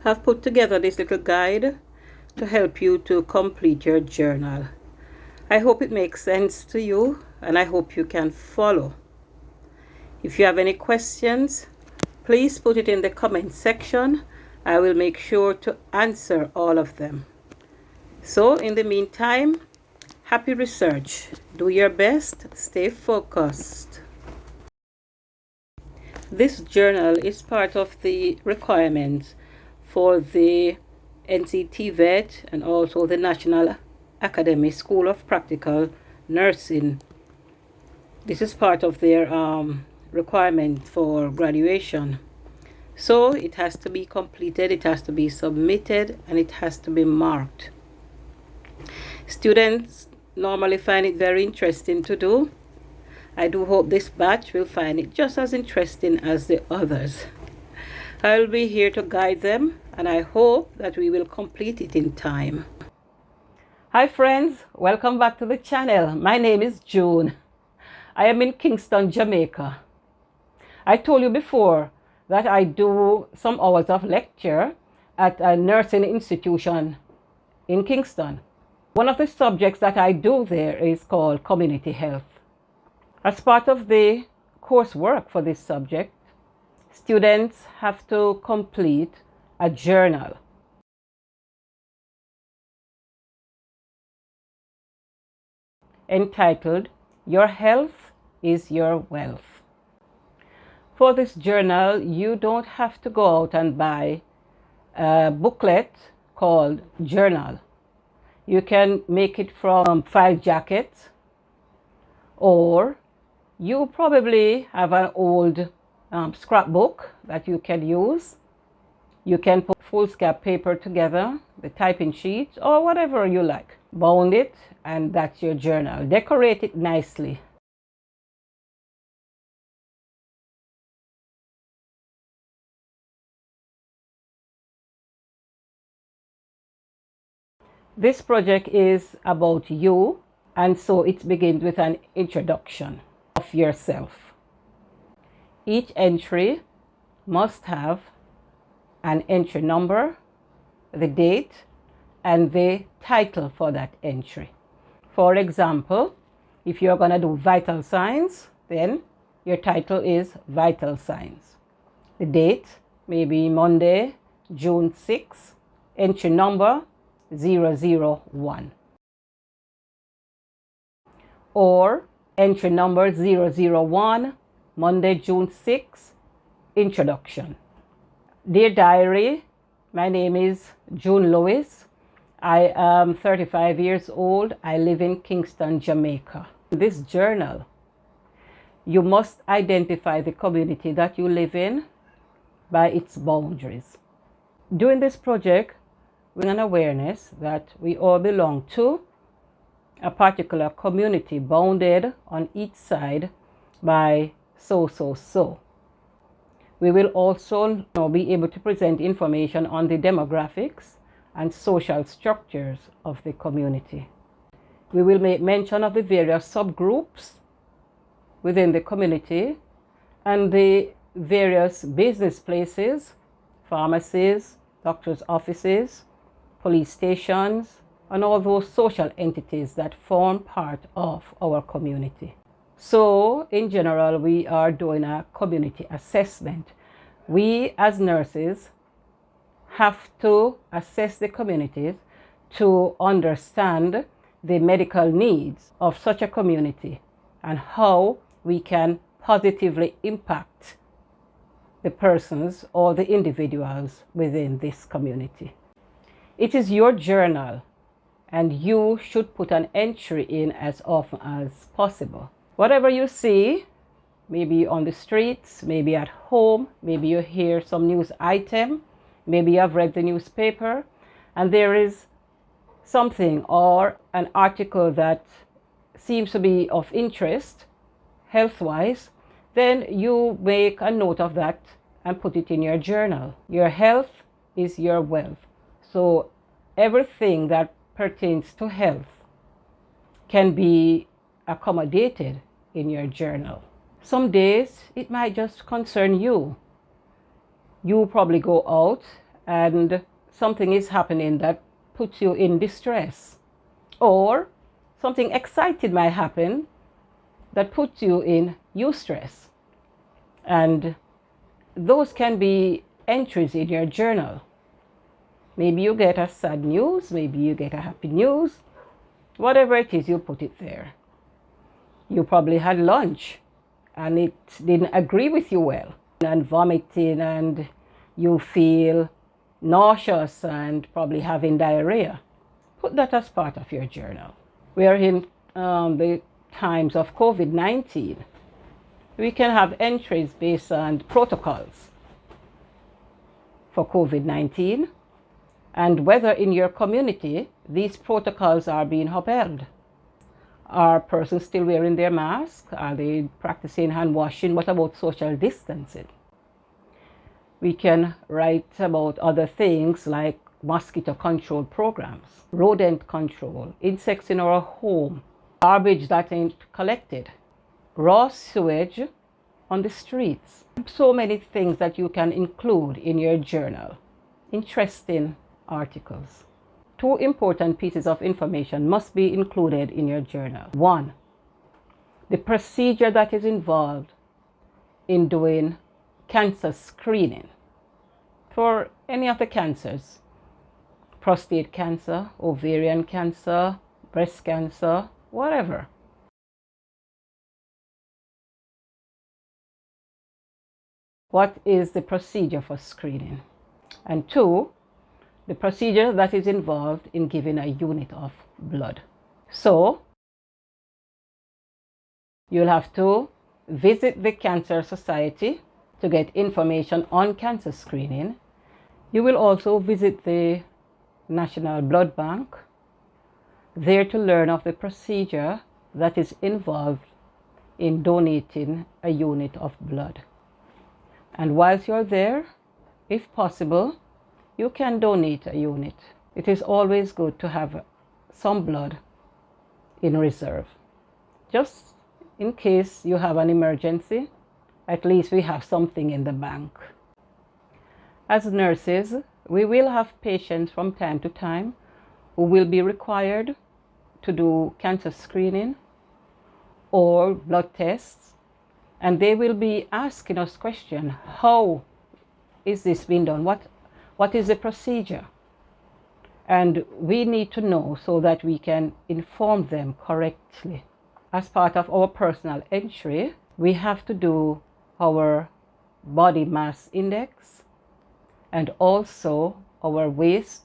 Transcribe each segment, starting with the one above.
have put together this little guide to help you to complete your journal. I hope it makes sense to you and I hope you can follow. If you have any questions, please put it in the comment section. I will make sure to answer all of them. So in the meantime, happy research. Do your best. Stay focused. This journal is part of the requirements for the NCT VET and also the National Academy School of Practical Nursing. This is part of their requirement for graduation. So it has to be completed, it has to be submitted, and it has to be marked. Students normally find it very interesting to do. I do hope this batch will find it just as interesting as the others. I will be here to guide them, and I hope that we will complete it in time. Hi friends, welcome back to the channel. My name is June. I am in Kingston, Jamaica. I told you before that I do some hours of lecture at a nursing institution in Kingston. One of the subjects that I do there is called community health. As part of the coursework for this subject, students have to complete a journal. Entitled, Your Health is Your Wealth. For this journal, you don't have to go out and buy a booklet called Journal. You can make it from file jacket, or you probably have an old scrapbook that you can use. You can put foolscap paper together, the typing sheet, or whatever you like. Bound it, and that's your journal. Decorate it nicely. This project is about you, and so it begins with an introduction of yourself. Each entry must have an entry number, the date, and the title for that entry. For example, if you're going to do vital signs, then your title is Vital Signs. The date may be Monday, June 6, entry number 001. Or entry number 001, Monday, June 6, introduction. Dear Diary, my name is June Lewis. I am 35 years old. I live in Kingston, Jamaica. In this journal, you must identify the community that you live in by its boundaries. During this project, with an awareness that we all belong to a particular community bounded on each side by so. We will also be able to present information on the demographics and social structures of the community. We will make mention of the various subgroups within the community and the various business places, pharmacies, doctors' offices, police stations, and all those social entities that form part of our community. So, in general, we are doing a community assessment. We, as nurses, have to assess the communities to understand the medical needs of such a community and how we can positively impact the persons or the individuals within this community. It is your journal, and you should put an entry in as often as possible. Whatever you see, maybe on the streets, maybe at home, maybe you hear some news item, maybe you have read the newspaper, and there is something or an article that seems to be of interest, health-wise, then you make a note of that and put it in your journal. Your health is your wealth. So everything that pertains to health can be accommodated in your journal. Some days it might just concern you. You probably go out and something is happening that puts you in distress, or something exciting might happen that puts you in eustress. And those can be entries in your journal. Maybe you get a sad news, maybe you get a happy news. Whatever it is, you put it there. You probably had lunch and it didn't agree with you well, and vomiting, and you feel nauseous and probably having diarrhea. Put that as part of your journal. We are in the times of COVID-19. We can have entries based on protocols for COVID-19 and whether in your community these protocols are being upheld. Are persons still wearing their mask? Are they practicing hand washing? What about social distancing? We can write about other things like mosquito control programs, rodent control, insects in our home, garbage that ain't collected, raw sewage on the streets. So many things that you can include in your journal. Interesting articles. 2 important pieces of information must be included in your journal. 1, the procedure that is involved in doing cancer screening for any of the cancers: prostate cancer, ovarian cancer, breast cancer, whatever. What is the procedure for screening? And 2, the procedure that is involved in giving a unit of blood. So you'll have to visit the Cancer Society to get information on cancer screening. You will also visit the National Blood Bank, there to learn of the procedure that is involved in donating a unit of blood. And whilst you're there, if possible, you can donate a unit. It is always good to have some blood in reserve. Just in case you have an emergency, at least we have something in the bank. As nurses, we will have patients from time to time who will be required to do cancer screening or blood tests, and they will be asking us questions. How is this being done? What is the procedure? And we need to know so that we can inform them correctly. As part of our personal entry, we have to do our body mass index and also our waist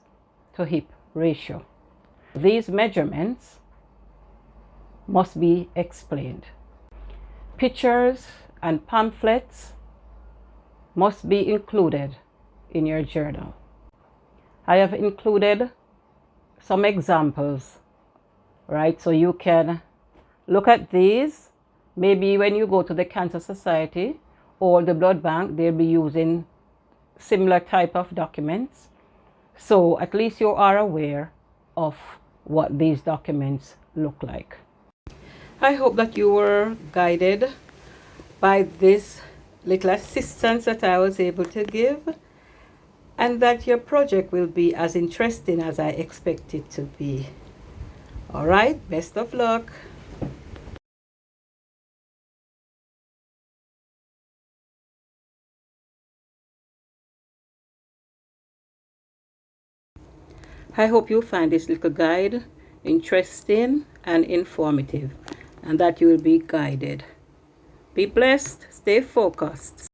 to hip ratio. These measurements must be explained. Pictures and pamphlets must be included in your journal. I have included some examples, right? So you can look at these. Maybe when you go to the Cancer Society or the blood bank, they'll be using similar type of documents. So at least you are aware of what these documents look like. I hope that you were guided by this little assistance that I was able to give, and that your project will be as interesting as I expect it to be. All right, best of luck. I hope you find this little guide interesting and informative, and that you will be guided. Be blessed, stay focused.